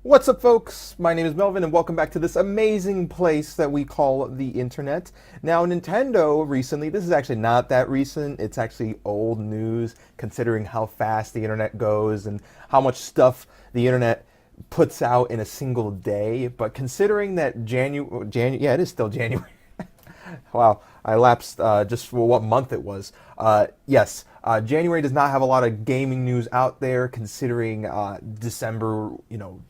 What's up, folks? My name is Melvin, and welcome back to this amazing place that we call the internet. Now, Nintendo recently, this is actually not that recent, it's actually old news considering how fast the internet goes and how much stuff the internet puts out in a single day. But considering that yeah, it is still January. Wow, I lapsed just for what month it was. Yes, January does not have a lot of gaming news out there, considering December,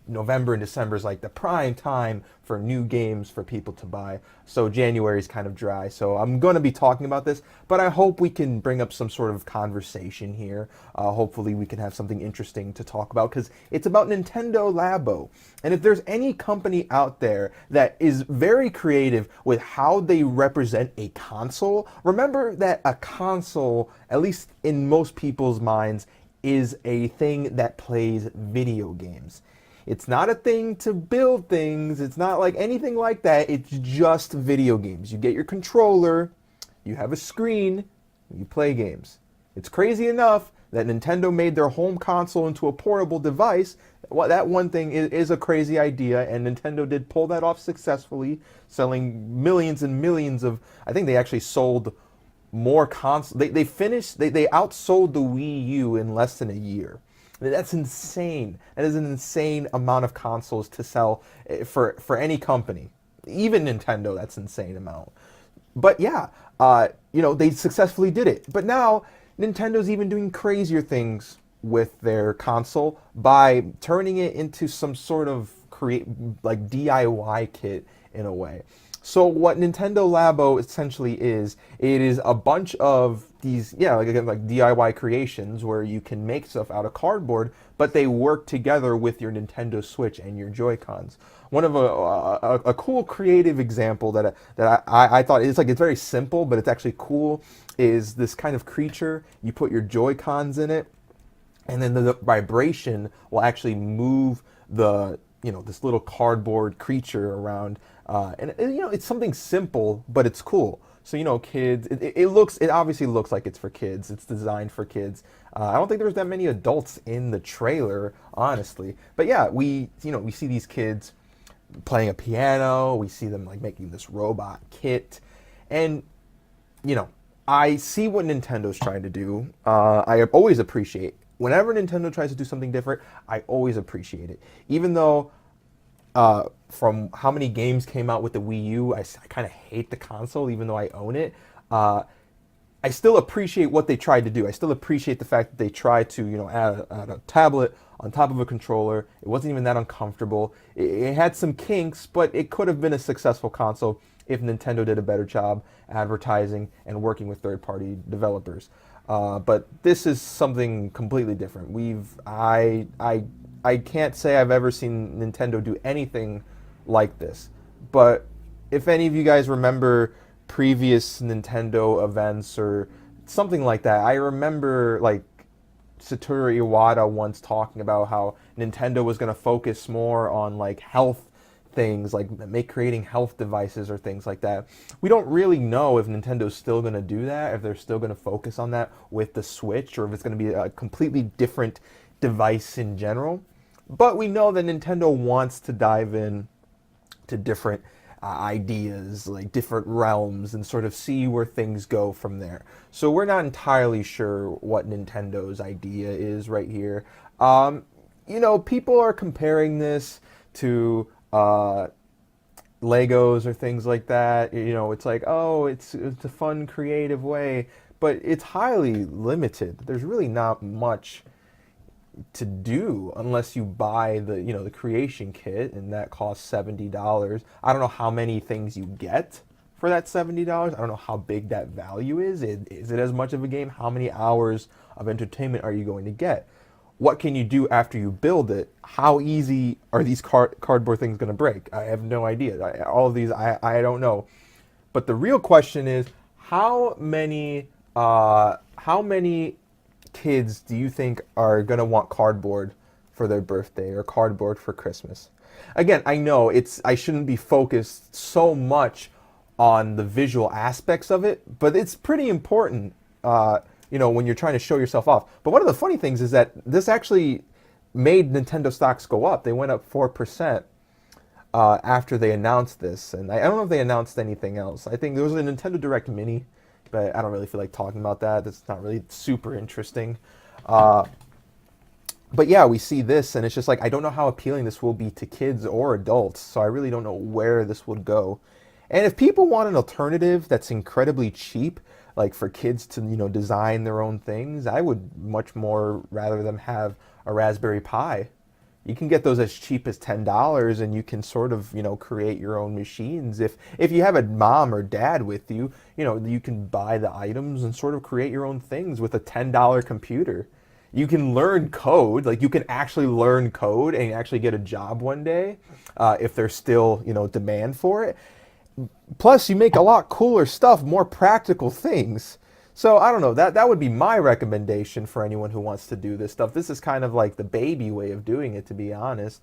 November and December is like the prime time for new games for people to buy. So January is kind of dry. So I'm going to be talking about this, but I hope we can bring up some sort of conversation here. Hopefully, we can have something interesting to talk about because it's about Nintendo Labo. And if there's any company out there that is very creative with how they represent a console, remember that a console, at least in most people's minds, is a thing that plays video games. It's not a thing to build things. It's not like anything like that. It's just video games. You get your controller, you have a screen, you play games. It's crazy enough that Nintendo made their home console into a portable device. Well, that one thing is a crazy idea, and Nintendo did pull that off successfully, selling millions and millions of. I think they actually sold more consoles. They finished. They outsold the Wii U in less than a year. That's insane. That is an insane amount of consoles to sell for any company, even Nintendo. That's an insane amount. But yeah, they successfully did it. But now Nintendo's even doing crazier things with their console by turning it into some sort of create like DIY kit in a way. So what Nintendo Labo essentially is, it is a bunch of these, yeah, like again, like DIY creations where you can make stuff out of cardboard, but they work together with your Nintendo Switch and your Joy-Cons. One of a cool creative example that I thought it's very simple, but it's actually cool, is this kind of creature. You put your Joy-Cons in it, and then the vibration will actually move this little cardboard creature around, it's something simple, but it's cool. So kids, it obviously looks like it's for kids. It's designed for kids. I don't think there's that many adults in the trailer, honestly. But yeah, we see these kids playing a piano. We see them like making this robot kit, and I see what Nintendo's trying to do. I always appreciate whenever Nintendo tries to do something different. I always appreciate it, even though from how many games came out with the Wii U, I kind of hate the console, even though I own it. I still appreciate what they tried to do. I still appreciate the fact that they tried to, add a tablet on top of a controller. It wasn't even that uncomfortable. It had some kinks, but it could have been a successful console if Nintendo did a better job advertising and working with third-party developers. But this is something completely different. I can't say I've ever seen Nintendo do anything like this. But if any of you guys remember previous Nintendo events or something like that, I remember like Satoru Iwata once talking about how Nintendo was going to focus more on like health things, like creating health devices or things like that. We don't really know if Nintendo's still going to do that, if they're still going to focus on that with the Switch, or if it's going to be a completely different device in general. But we know that Nintendo wants to dive in to different ideas, like different realms, and sort of see where things go from there. So we're not entirely sure what Nintendo's idea is right here. People are comparing this to Legos or things like that. It's like, oh, it's a fun, creative way, but it's highly limited. There's really not much to do unless you buy the creation kit, and that costs $70. I don't know how many things you get for that $70. I don't know how big that value is. Is it as much of a game? How many hours of entertainment are you going to get? What can you do after you build it? How easy are these cardboard things going to break? I have no idea. All of these, I don't know. But the real question is, how many kids do you think are going to want cardboard for their birthday or cardboard for Christmas? Again, I know I shouldn't be focused so much on the visual aspects of it, but it's pretty important, when you're trying to show yourself off. But one of the funny things is that made Nintendo stocks go up. They went up 4% after they announced this. And I don't know if they announced anything else. I think there was a Nintendo Direct Mini, but I don't really feel like talking about that. It's not really super interesting. Uh, but yeah, we see this, and it's just like I don't know how appealing this will be to kids or adults. So I really don't know where this would go. And if people want an alternative that's incredibly cheap, like for kids to design their own things, I would much more rather them have a Raspberry Pi. You can get those as cheap as $10, and you can sort of create your own machines. If you have a mom or dad with you, you can buy the items and sort of create your own things with a $10 computer. You can learn code, like you can actually learn code and actually get a job one day, if there's still demand for it. Plus, you make a lot cooler stuff, more practical things. So I don't know. That would be my recommendation for anyone who wants to do this stuff. This is kind of like the baby way of doing it, to be honest.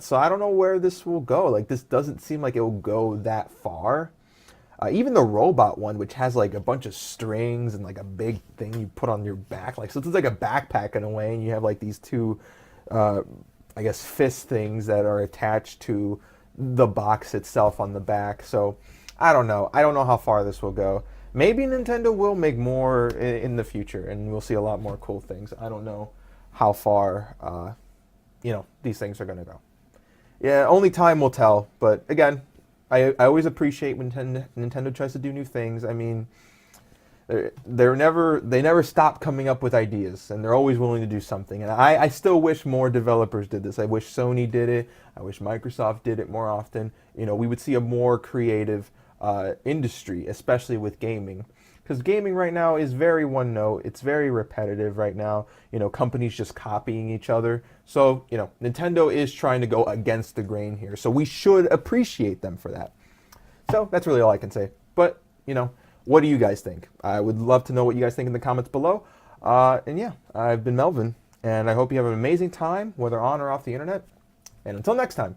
So I don't know where this will go. Like, this doesn't seem like it will go that far. Even the robot one, which has like a bunch of strings and like a big thing you put on your back, like so it's like a backpack in a way, and you have like these two, I guess, fist things that are attached to the box itself on the back. So I don't know. I don't know how far this will go. Maybe Nintendo will make more in the future, and we'll see a lot more cool things. I don't know how far, these things are going to go. Yeah, only time will tell. But again, I always appreciate when Nintendo tries to do new things. I mean, they never stop coming up with ideas, and they're always willing to do something. And I still wish more developers did this. I wish Sony did it. I wish Microsoft did it more often. We would see a more creative industry, especially with gaming. Because gaming right now is very one note. It's very repetitive right now. Companies just copying each other. So, Nintendo is trying to go against the grain here. So we should appreciate them for that. So that's really all I can say. But, what do you guys think? I would love to know what you guys think in the comments below. And yeah, I've been Melvin, and I hope you have an amazing time, whether on or off the internet. And until next time.